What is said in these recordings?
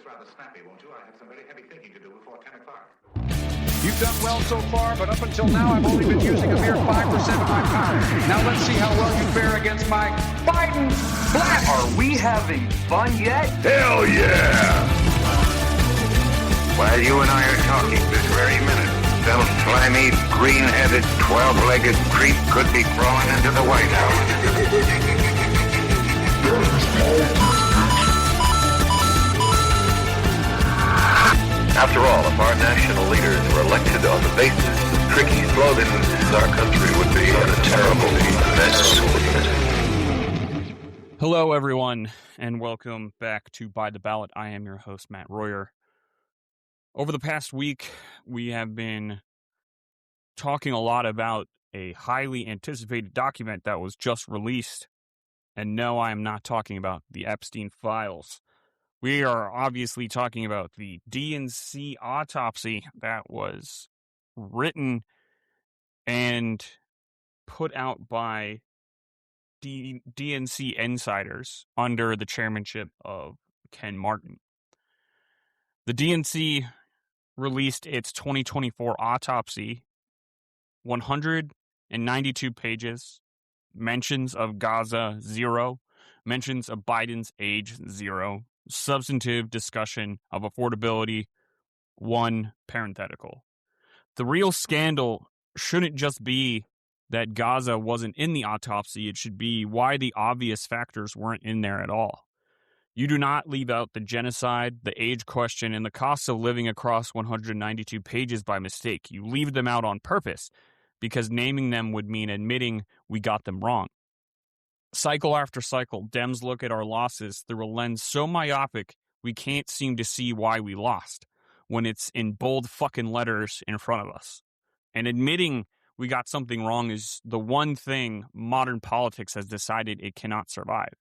rather snappy, won't you? I have some very heavy thinking to do before 10 o'clock. You've done well so far, but up until now, I've only been using a mere 5% of my power. Now let's see how well you fare against my Biden blast. Are we having fun yet? Hell yeah! While you and I are talking this very minute, some slimy, green-headed, 12-legged creep could be crawling into the White House. After all, if our national leaders were elected on the basis of tricky slogans, our country would be in a terrible mess. Hello, everyone, and welcome back to By the Ballot. I am your host, Matt Royer. Over the past week, we have been talking a lot about a highly anticipated document that was just released. And no, I am not talking about the Epstein files. We are obviously talking about the DNC autopsy that was written and put out by DNC insiders under the chairmanship of Ken Martin. The DNC released its 2024 autopsy, 192 pages, mentions of Gaza, 0, mentions of Biden's age, 0, substantive discussion of affordability, 1, parenthetical. The real scandal shouldn't just be that Gaza wasn't in the autopsy. It should be why the obvious factors weren't in there at all. You do not leave out the genocide, the age question, and the cost of living across 192 pages by mistake. You leave them out on purpose because naming them would mean admitting we got them wrong. Cycle after cycle, Dems look at our losses through a lens so myopic we can't seem to see why we lost when it's in bold fucking letters in front of us. And admitting we got something wrong is the one thing modern politics has decided it cannot survive.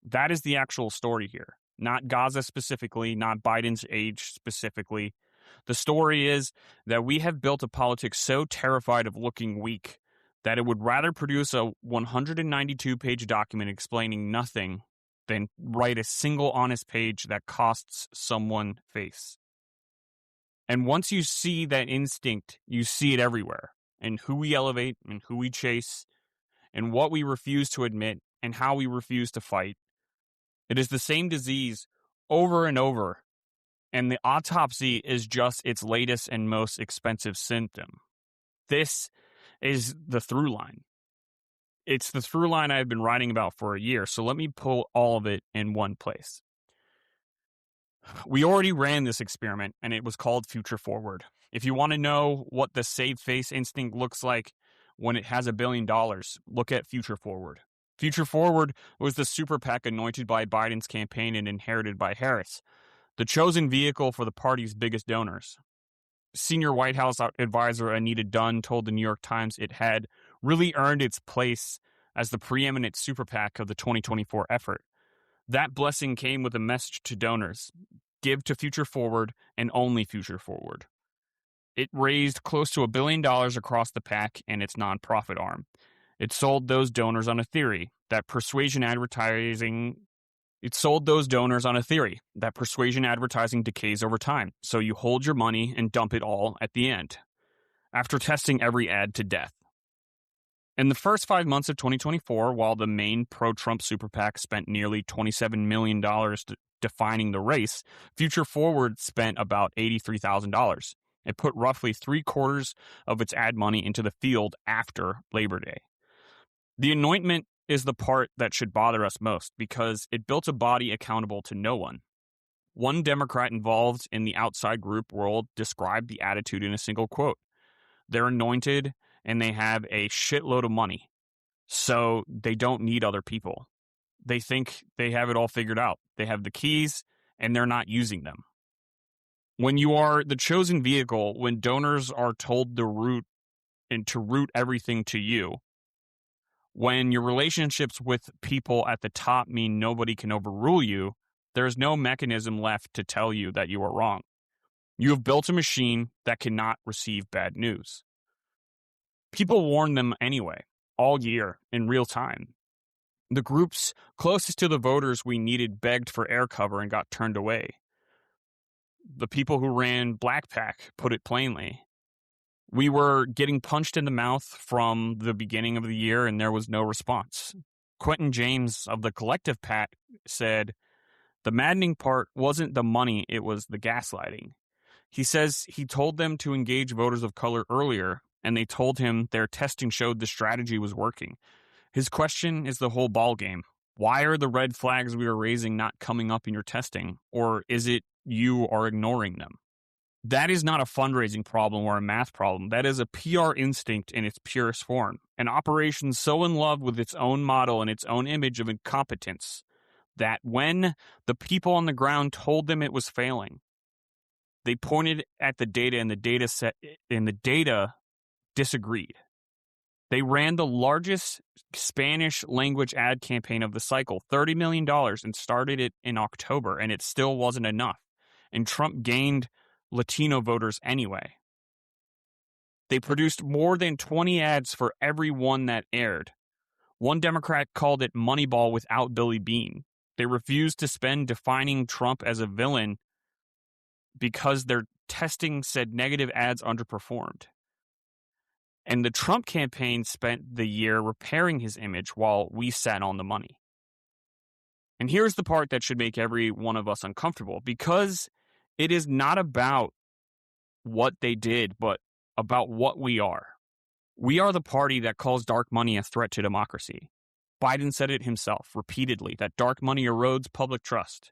That is the actual story here. Not Gaza specifically, not Biden's age specifically. The story is that we have built a politics so terrified of looking weak that it would rather produce a 192-page document explaining nothing than write a single honest page that costs someone face. And once you see that instinct, you see it everywhere, in who we elevate and who we chase, and what we refuse to admit and how we refuse to fight. It is the same disease over and over, and the autopsy is just its latest and most expensive symptom. This is the through line. It's the through line I've been writing about for a year, so let me pull all of it in one place. We already ran this experiment, and it was called Future Forward. If you want to know what the save face instinct looks like when it has $1 billion, look at Future Forward. Future Forward was the super PAC anointed by Biden's campaign and inherited by Harris, the chosen vehicle for the party's biggest donors. Senior White House advisor Anita Dunn told the New York Times it had really earned its place as the preeminent super PAC of the 2024 effort. That blessing came with a message to donors: give to Future Forward and only Future Forward. It raised close to $1 billion across the PAC and its nonprofit arm. It sold those donors on a theory that persuasion advertising decays over time, so you hold your money and dump it all at the end, after testing every ad to death. In the first 5 months of 2024, while the main pro-Trump super PAC spent nearly $27 million defining the race, Future Forward spent about $83,000. It put roughly 3/4 of its ad money into the field after Labor Day. The anointment is the part that should bother us most because it built a body accountable to no one. One Democrat involved in the outside group world described the attitude in a single quote: they're anointed and they have a shitload of money, so they don't need other people. They think they have it all figured out. They have the keys and they're not using them. When you are the chosen vehicle, when donors are told to route everything to you, when your relationships with people at the top mean nobody can overrule you, there's no mechanism left to tell you that you are wrong. You have built a machine that cannot receive bad news. People warn them anyway, all year, in real time. The groups closest to the voters we needed begged for air cover and got turned away. The people who ran Black PAC put it plainly. We were getting punched in the mouth from the beginning of the year, and there was no response. Quentin James of the Collective PAC said, "The maddening part wasn't the money, it was the gaslighting." He says he told them to engage voters of color earlier, and they told him their testing showed the strategy was working. His question is the whole ballgame. Why are the red flags we are raising not coming up in your testing? Or is it you are ignoring them? That is not a fundraising problem or a math problem. That is a PR instinct in its purest form. An operation so in love with its own model and its own image of incompetence that when the people on the ground told them it was failing, they pointed at the data and the data disagreed. They ran the largest Spanish language ad campaign of the cycle, $30 million, and started it in October, and it still wasn't enough. And Trump gained Latino voters anyway. They produced more than 20 ads for every one that aired. One Democrat called it Moneyball without Billy Beane. They refused to spend defining Trump as a villain because their testing said negative ads underperformed. And the Trump campaign spent the year repairing his image while we sat on the money. And here's the part that should make every one of us uncomfortable, because it is not about what they did, but about what we are. We are the party that calls dark money a threat to democracy. Biden said it himself repeatedly, that dark money erodes public trust.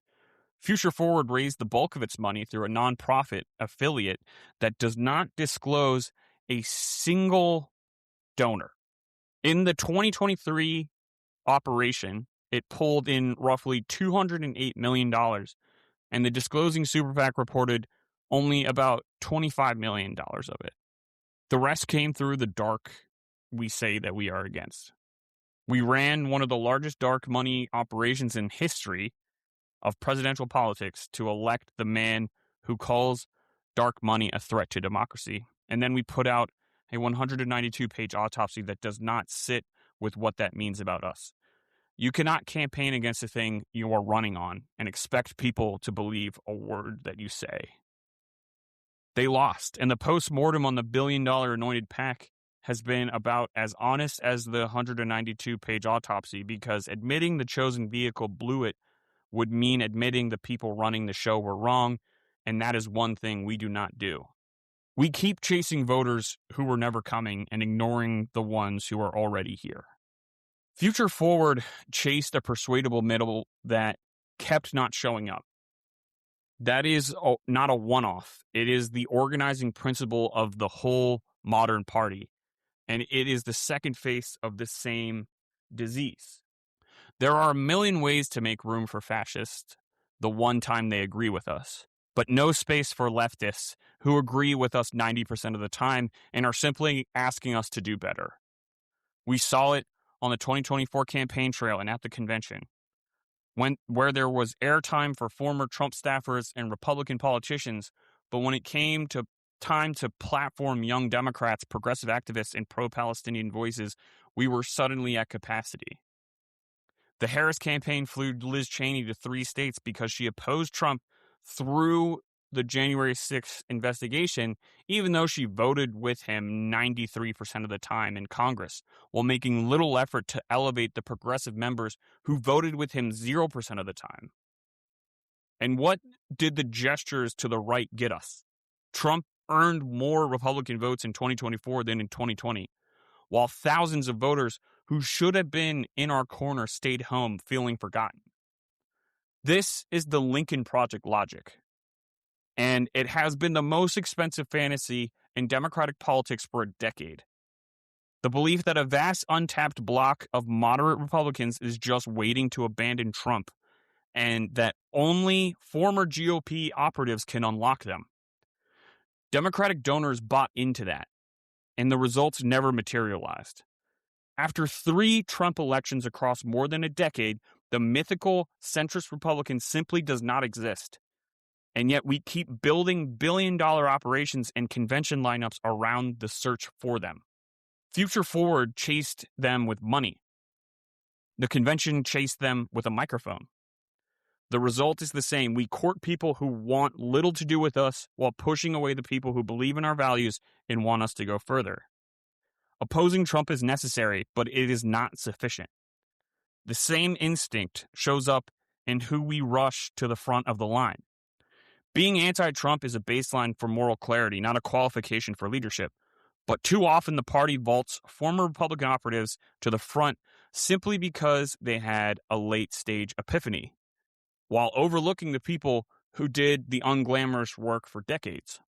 Future Forward raised the bulk of its money through a nonprofit affiliate that does not disclose a single donor. In the 2023 operation, it pulled in roughly $208 million, and the disclosing super PAC reported only about $25 million of it. The rest came through the dark we say that we are against. We ran one of the largest dark money operations in history of presidential politics to elect the man who calls dark money a threat to democracy. And then we put out a 192-page autopsy that does not sit with what that means about us. You cannot campaign against a thing you are running on and expect people to believe a word that you say. They lost, and the post-mortem on the billion-dollar anointed PAC has been about as honest as the 192-page autopsy, because admitting the chosen vehicle blew it would mean admitting the people running the show were wrong, and that is one thing we do not do. We keep chasing voters who were never coming and ignoring the ones who are already here. Future Forward chased a persuadable middle that kept not showing up. That is not a one-off. It is the organizing principle of the whole modern party, and it is the second face of the same disease. There are a million ways to make room for fascists the one time they agree with us, but no space for leftists who agree with us 90% of the time and are simply asking us to do better. We saw it on the 2024 campaign trail and at the convention, where there was airtime for former Trump staffers and Republican politicians, but when it came to time to platform young Democrats, progressive activists, and pro-Palestinian voices, we were suddenly at capacity. The Harris campaign flew Liz Cheney to 3 states because she opposed Trump through the January 6th investigation, even though she voted with him 93% of the time in Congress, while making little effort to elevate the progressive members who voted with him 0% of the time. And what did the gestures to the right get us? Trump earned more Republican votes in 2024 than in 2020, while thousands of voters who should have been in our corner stayed home feeling forgotten. This is the Lincoln Project logic, and it has been the most expensive fantasy in Democratic politics for a decade. The belief that a vast untapped block of moderate Republicans is just waiting to abandon Trump, and that only former GOP operatives can unlock them. Democratic donors bought into that, and the results never materialized. After 3 Trump elections across more than a decade, the mythical centrist Republican simply does not exist. And yet we keep building billion-dollar operations and convention lineups around the search for them. Future Forward chased them with money. The convention chased them with a microphone. The result is the same. We court people who want little to do with us while pushing away the people who believe in our values and want us to go further. Opposing Trump is necessary, but it is not sufficient. The same instinct shows up in who we rush to the front of the line. Being anti-Trump is a baseline for moral clarity, not a qualification for leadership. But too often the party vaults former Republican operatives to the front simply because they had a late-stage epiphany, while overlooking the people who did the unglamorous work for decades.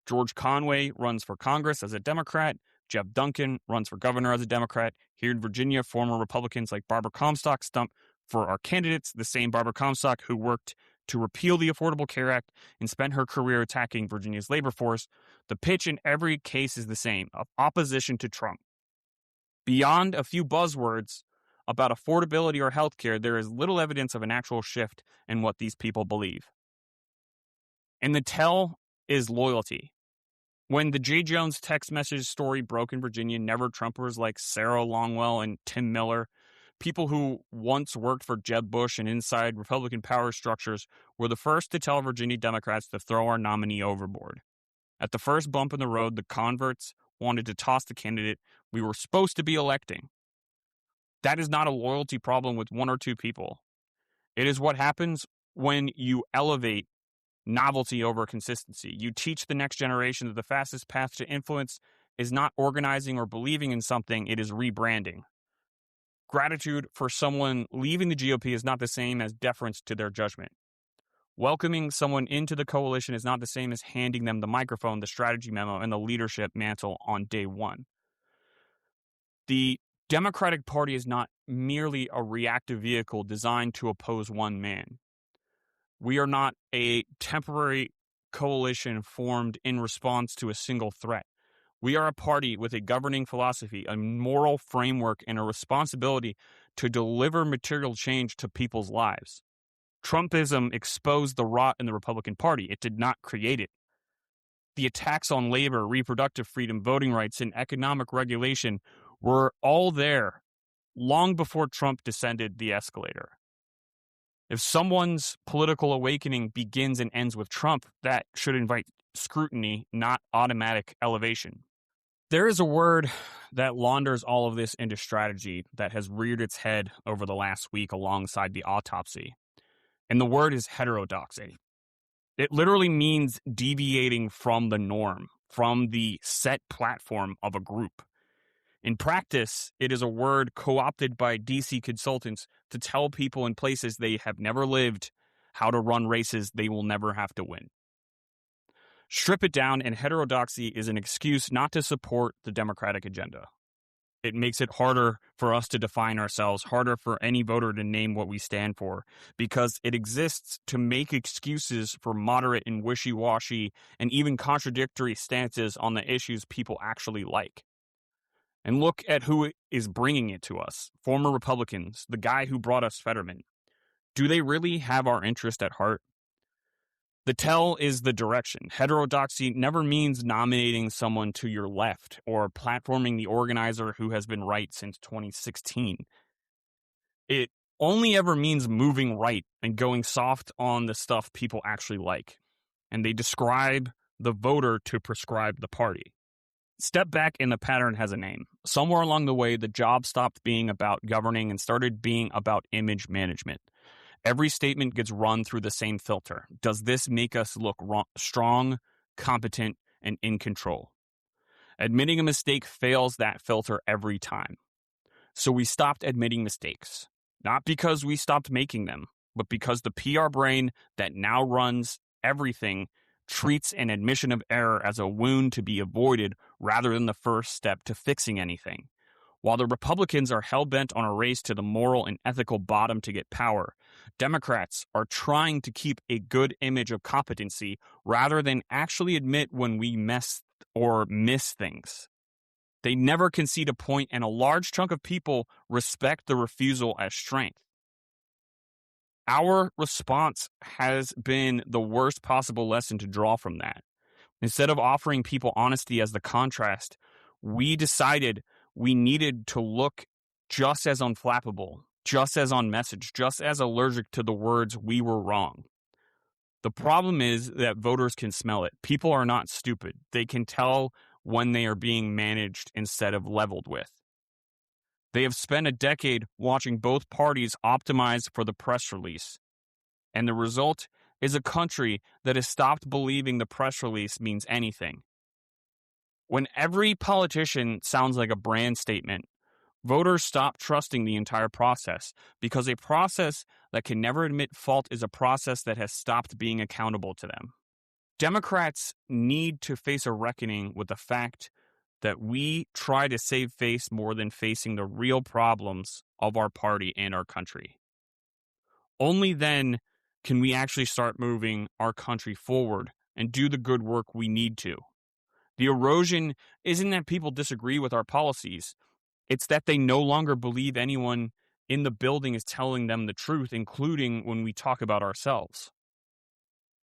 George Conway runs for Congress as a Democrat. Jeff Duncan runs for governor as a Democrat. Here in Virginia, former Republicans like Barbara Comstock stump for our candidates, the same Barbara Comstock who worked to repeal the Affordable Care Act and spent her career attacking Virginia's labor force. The pitch in every case is the same, of opposition to Trump. Beyond a few buzzwords about affordability or healthcare, there is little evidence of an actual shift in what these people believe. And the tell is loyalty. When the J. Jones text message story broke in Virginia, never Trumpers like Sarah Longwell and Tim Miller, people who once worked for Jeb Bush and inside Republican power structures, were the first to tell Virginia Democrats to throw our nominee overboard. At the first bump in the road, the converts wanted to toss the candidate we were supposed to be electing. That is not a loyalty problem with one or two people. It is what happens when you elevate novelty over consistency. You teach the next generation that the fastest path to influence is not organizing or believing in something, it is rebranding. Gratitude for someone leaving the GOP is not the same as deference to their judgment. Welcoming someone into the coalition is not the same as handing them the microphone, the strategy memo, and the leadership mantle on day one. The Democratic Party is not merely a reactive vehicle designed to oppose one man. We are not a temporary coalition formed in response to a single threat. We are a party with a governing philosophy, a moral framework, and a responsibility to deliver material change to people's lives. Trumpism exposed the rot in the Republican Party. It did not create it. The attacks on labor, reproductive freedom, voting rights, and economic regulation were all there long before Trump descended the escalator. If someone's political awakening begins and ends with Trump, that should invite scrutiny, not automatic elevation. There is a word that launders all of this into strategy that has reared its head over the last week alongside the autopsy. And the word is heterodoxy. It literally means deviating from the norm, from the set platform of a group. In practice, it is a word co-opted by DC consultants to tell people in places they have never lived how to run races they will never have to win. Strip it down, and heterodoxy is an excuse not to support the Democratic agenda. It makes it harder for us to define ourselves, harder for any voter to name what we stand for, because it exists to make excuses for moderate and wishy-washy and even contradictory stances on the issues people actually like. And look at who is bringing it to us. Former Republicans, the guy who brought us Fetterman. Do they really have our interest at heart? The tell is the direction. Heterodoxy never means nominating someone to your left or platforming the organizer who has been right since 2016. It only ever means moving right and going soft on the stuff people actually like. And they describe the voter to prescribe the party. Step back and the pattern has a name. Somewhere along the way, the job stopped being about governing and started being about image management. Every statement gets run through the same filter. Does this make us look strong, competent, and in control? Admitting a mistake fails that filter every time. So we stopped admitting mistakes, not because we stopped making them, but because the PR brain that now runs everything treats an admission of error as a wound to be avoided rather than the first step to fixing anything. While the Republicans are hell-bent on a race to the moral and ethical bottom to get power, Democrats are trying to keep a good image of competency rather than actually admit when we mess or miss things. They never concede a point, and a large chunk of people respect the refusal as strength. Our response has been the worst possible lesson to draw from that. Instead of offering people honesty as the contrast, we decided we needed to look just as unflappable just as on message, just as allergic to the words "we were wrong." The problem is that voters can smell it. People are not stupid. They can tell when they are being managed instead of leveled with. They have spent a decade watching both parties optimize for the press release. And the result is a country that has stopped believing the press release means anything. When every politician sounds like a brand statement, voters stop trusting the entire process, because a process that can never admit fault is a process that has stopped being accountable to them. Democrats need to face a reckoning with the fact that we try to save face more than facing the real problems of our party and our country. Only then can we actually start moving our country forward and do the good work we need to. The erosion isn't that people disagree with our policies. It's that they no longer believe anyone in the building is telling them the truth, including when we talk about ourselves.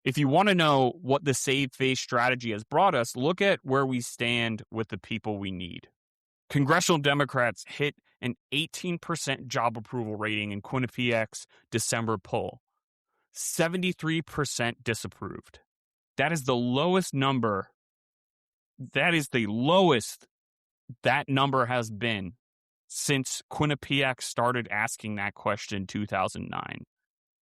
If you want to know what the save face strategy has brought us, look at where we stand with the people we need. Congressional Democrats hit an 18% job approval rating in Quinnipiac's December poll. 73% disapproved. That is the lowest number. That is the lowest that number has been since Quinnipiac started asking that question in 2009.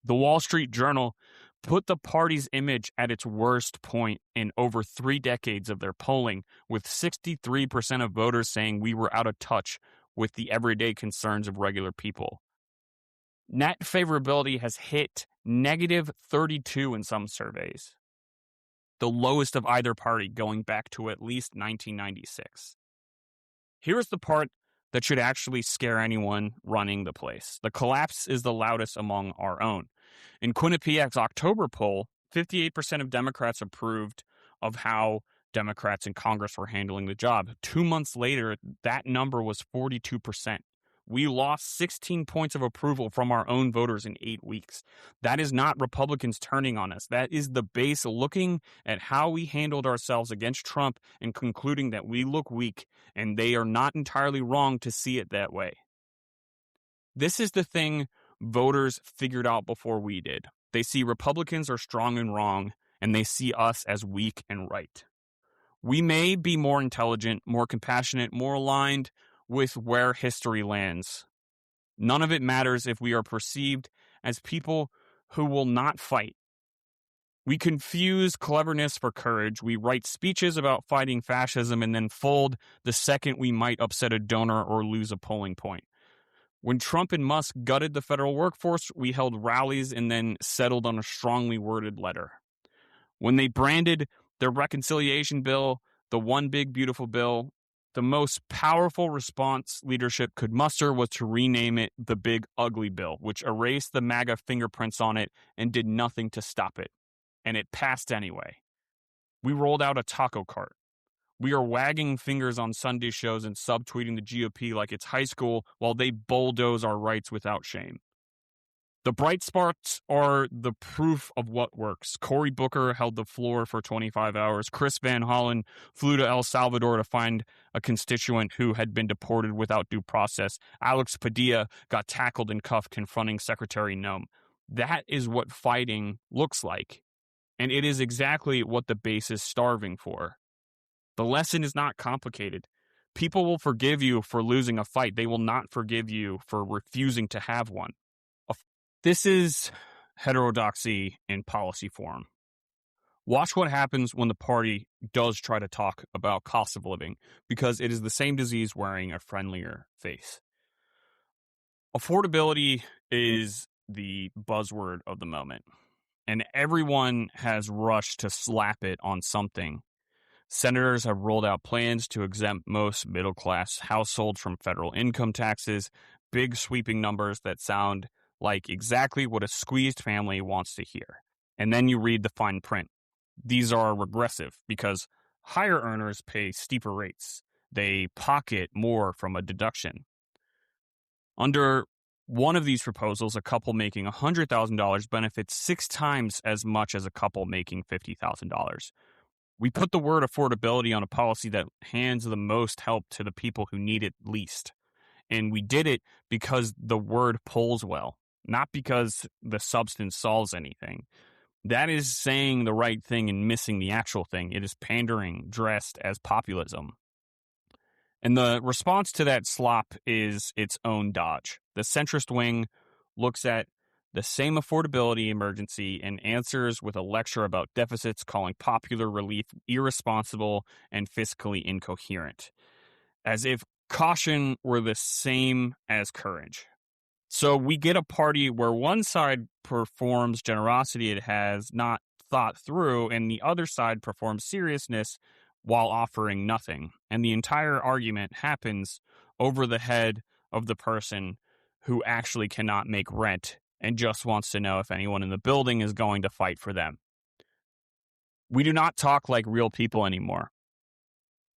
The Wall Street Journal put the party's image at its worst point in over 3 decades of their polling, with 63% of voters saying we were out of touch with the everyday concerns of regular people. Net favorability has hit negative 32 in some surveys, the lowest of either party going back to at least 1996. Here's the part that should actually scare anyone running the place. The collapse is the loudest among our own. In Quinnipiac's October poll, 58% of Democrats approved of how Democrats in Congress were handling the job. 2 months later, that number was 42%. We lost 16 points of approval from our own voters in 8 weeks. That is not Republicans turning on us. That is the base looking at how we handled ourselves against Trump and concluding that we look weak, and they are not entirely wrong to see it that way. This is the thing voters figured out before we did. They see Republicans are strong and wrong, and they see us as weak and right. We may be more intelligent, more compassionate, more aligned with where history lands. None of it matters if we are perceived as people who will not fight. We confuse cleverness for courage. We write speeches about fighting fascism and then fold the second we might upset a donor or lose a polling point. When Trump and Musk gutted the federal workforce, we held rallies and then settled on a strongly worded letter. When they branded their reconciliation bill the one big beautiful bill, the most powerful response leadership could muster was to rename it the big ugly bill, which erased the MAGA fingerprints on it and did nothing to stop it. And it passed anyway. We rolled out a taco cart. We are wagging fingers on Sunday shows and subtweeting the GOP like it's high school while they bulldoze our rights without shame. The bright spots are the proof of what works. Cory Booker held the floor for 25 hours. Chris Van Hollen flew to El Salvador to find a constituent who had been deported without due process. Alex Padilla got tackled and cuffed confronting Secretary Noem. That is what fighting looks like. And it is exactly what the base is starving for. The lesson is not complicated. People will forgive you for losing a fight. They will not forgive you for refusing to have one. This is heterodoxy in policy form. Watch what happens when the party does try to talk about cost of living, because it is the same disease wearing a friendlier face. Affordability is the buzzword of the moment, and everyone has rushed to slap it on something. Senators have rolled out plans to exempt most middle-class households from federal income taxes, big sweeping numbers that sound like exactly what a squeezed family wants to hear. And then you read the fine print. These are regressive because higher earners pay steeper rates. They pocket more from a deduction. Under one of these proposals, a couple making $100,000 benefits 6 times as much as a couple making $50,000. We put the word affordability on a policy that hands the most help to the people who need it least. And we did it because the word polls well, not because the substance solves anything. That is saying the right thing and missing the actual thing. It is pandering dressed as populism. And the response to that slop is its own dodge. The centrist wing looks at the same affordability emergency and answers with a lecture about deficits, calling popular relief irresponsible and fiscally incoherent, as if caution were the same as courage. So we get a party where one side performs generosity it has not thought through, and the other side performs seriousness while offering nothing. And the entire argument happens over the head of the person who actually cannot make rent and just wants to know if anyone in the building is going to fight for them. We do not talk like real people anymore.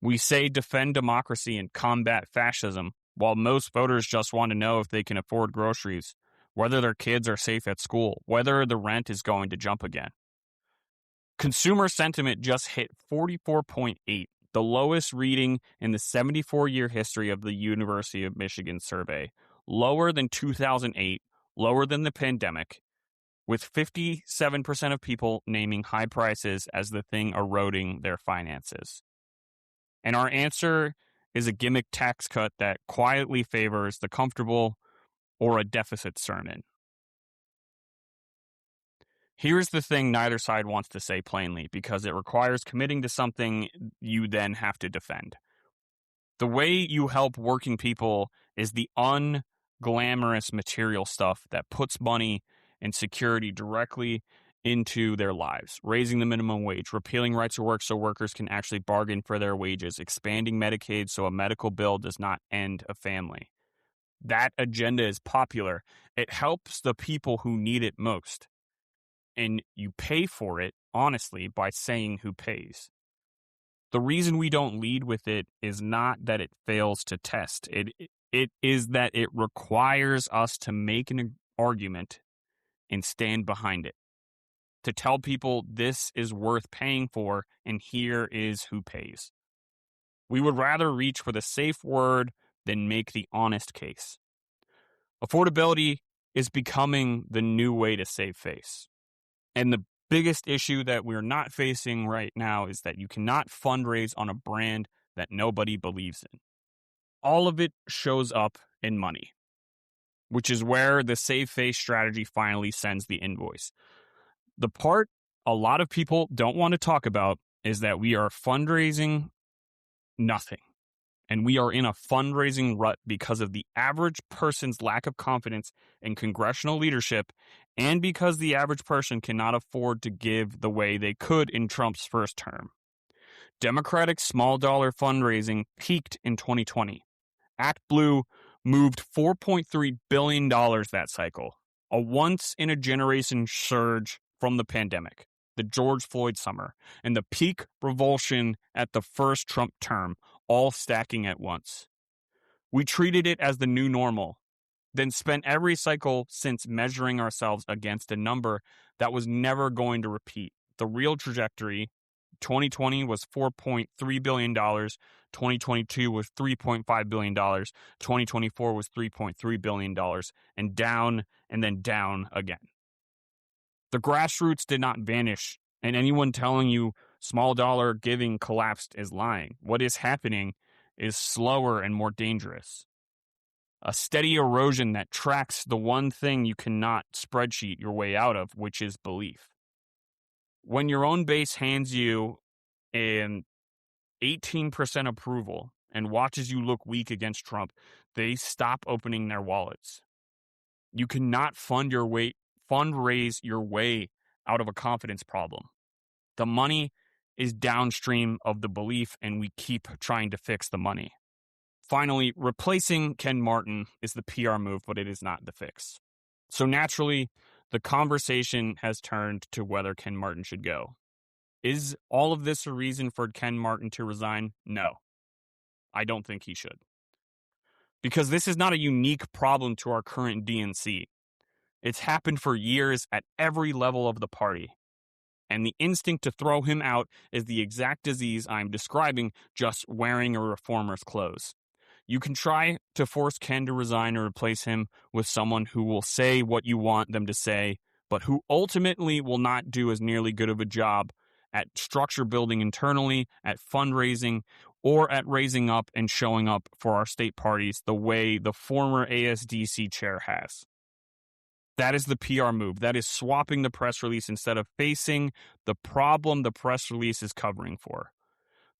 We say defend democracy and combat fascism, while most voters just want to know if they can afford groceries, whether their kids are safe at school, whether the rent is going to jump again. Consumer sentiment just hit 44.8, the lowest reading in the 74-year history of the University of Michigan survey, lower than 2008, lower than the pandemic, with 57% of people naming high prices as the thing eroding their finances. And our answer is a gimmick tax cut that quietly favors the comfortable or a deficit sermon. Here's the thing neither side wants to say plainly, because it requires committing to something you then have to defend. The way you help working people is the unglamorous material stuff that puts money and security directly into their lives. Raising the minimum wage, repealing rights to work so workers can actually bargain for their wages, expanding Medicaid so a medical bill does not end a family. That agenda is popular. It helps the people who need it most. And you pay for it, honestly, by saying who pays. The reason we don't lead with it is not that it fails to test. It is that it requires us to make an argument and stand behind it. To tell people this is worth paying for and here is who pays. We would rather reach for the safe word than make the honest case. Affordability is becoming the new way to save face. And the biggest issue that we're not facing right now is that you cannot fundraise on a brand that nobody believes in. All of it shows up in money, which is where the save face strategy finally sends the invoice. The part a lot of people don't want to talk about is that we are fundraising nothing. And we are in a fundraising rut because of the average person's lack of confidence in congressional leadership and because the average person cannot afford to give the way they could in Trump's first term. Democratic small dollar fundraising peaked in 2020. ActBlue moved $4.3 billion that cycle, a once-in-a-generation surge from the pandemic, the George Floyd summer, and the peak revulsion at the first Trump term, all stacking at once. We treated it as the new normal, then spent every cycle since measuring ourselves against a number that was never going to repeat. The real trajectory, 2020 was $4.3 billion, 2022 was $3.5 billion, 2024 was $3.3 billion, and then down again. The grassroots did not vanish, and anyone telling you small dollar giving collapsed is lying. What is happening is slower and more dangerous. A steady erosion that tracks the one thing you cannot spreadsheet your way out of, which is belief. When your own base hands you an 18% approval and watches you look weak against Trump, they stop opening their wallets. You cannot fundraise your way out of a confidence problem. The money is downstream of the belief, and we keep trying to fix the money. Finally, replacing Ken Martin is the PR move, but it is not the fix. So naturally, the conversation has turned to whether Ken Martin should go. Is all of this a reason for Ken Martin to resign? No, I don't think he should. Because this is not a unique problem to our current DNC. It's happened for years at every level of the party. And the instinct to throw him out is the exact disease I'm describing, just wearing a reformer's clothes. You can try to force Ken to resign or replace him with someone who will say what you want them to say, but who ultimately will not do as nearly good of a job at structure building internally, at fundraising, or at raising up and showing up for our state parties the way the former ASDC chair has. That is the PR move. That is swapping the press release instead of facing the problem the press release is covering for.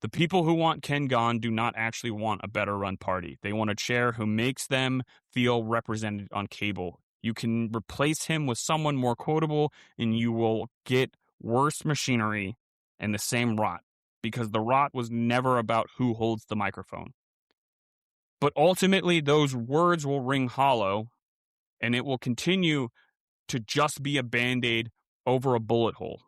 The people who want Ken gone do not actually want a better run party. They want a chair who makes them feel represented on cable. You can replace him with someone more quotable, and you will get worse machinery and the same rot, because the rot was never about who holds the microphone. But ultimately, those words will ring hollow, and it will continue to just be a Band-Aid over a bullet hole.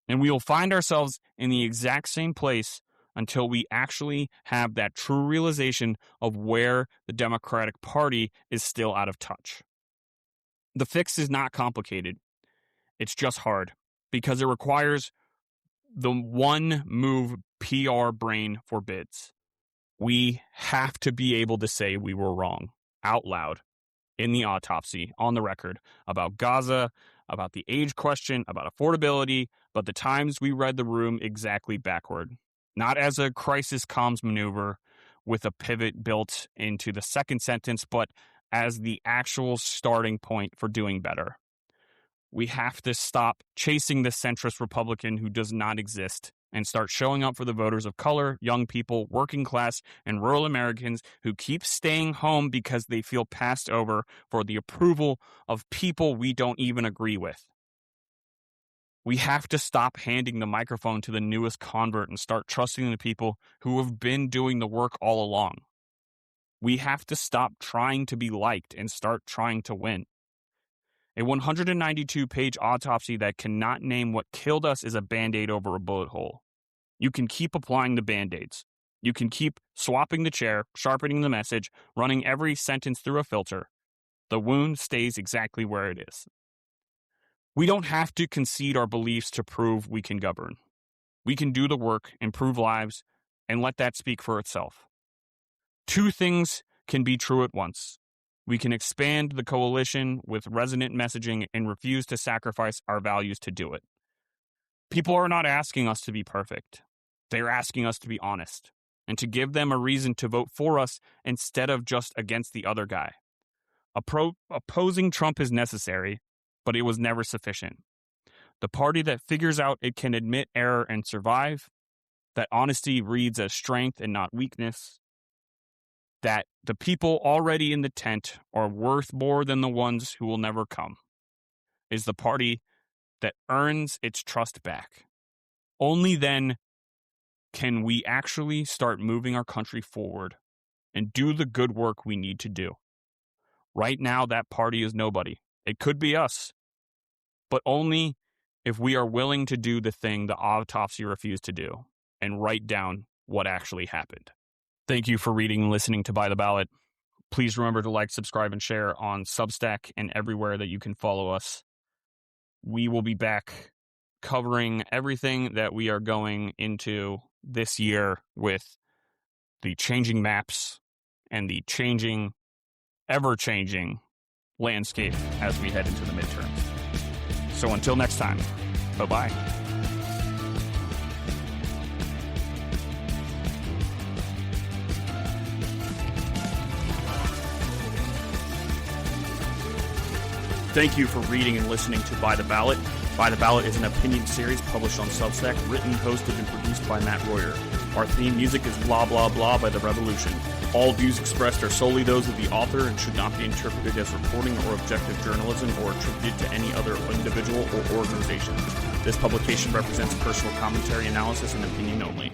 And we will find ourselves in the exact same place until we actually have that true realization of where the Democratic Party is still out of touch. The fix is not complicated. It's just hard, because it requires the one move PR brain forbids. We have to be able to say we were wrong out loud in the autopsy, on the record, about Gaza, about the age question, about affordability, but the times we read the room exactly backward. Not as a crisis comms maneuver with a pivot built into the second sentence, but as the actual starting point for doing better. We have to stop chasing the centrist Republican who does not exist and start showing up for the voters of color, young people, working class, and rural Americans who keep staying home because they feel passed over for the approval of people we don't even agree with. We have to stop handing the microphone to the newest convert and start trusting the people who have been doing the work all along. We have to stop trying to be liked and start trying to win. A 192-page autopsy that cannot name what killed us is a Band-Aid over a bullet hole. You can keep applying the Band-Aids. You can keep swapping the chair, sharpening the message, running every sentence through a filter. The wound stays exactly where it is. We don't have to concede our beliefs to prove we can govern. We can do the work, improve lives, and let that speak for itself. Two things can be true at once. We can expand the coalition with resonant messaging and refuse to sacrifice our values to do it. People are not asking us to be perfect. They're asking us to be honest and to give them a reason to vote for us instead of just against the other guy. Opposing Trump is necessary, but it was never sufficient. The party that figures out it can admit error and survive, that honesty reads as strength and not weakness, that the people already in the tent are worth more than the ones who will never come, is the party that earns its trust back. Only then can we actually start moving our country forward and do the good work we need to do. Right now, that party is nobody. It could be us, but only if we are willing to do the thing the autopsy refused to do and write down what actually happened. Thank you for reading and listening to By the Ballot. Please remember to like, subscribe, and share on Substack and everywhere that you can follow us. We will be back covering everything that we are going into this year with the changing maps and the changing, ever-changing landscape as we head into the midterms. So until next time, bye-bye. Thank you for reading and listening to By the Ballot. By the Ballot is an opinion series published on Substack, written, hosted, and produced by Matt Royer. Our theme music is Blah Blah Blah by The Revolution. All views expressed are solely those of the author and should not be interpreted as reporting or objective journalism or attributed to any other individual or organization. This publication represents personal commentary, analysis, and opinion only.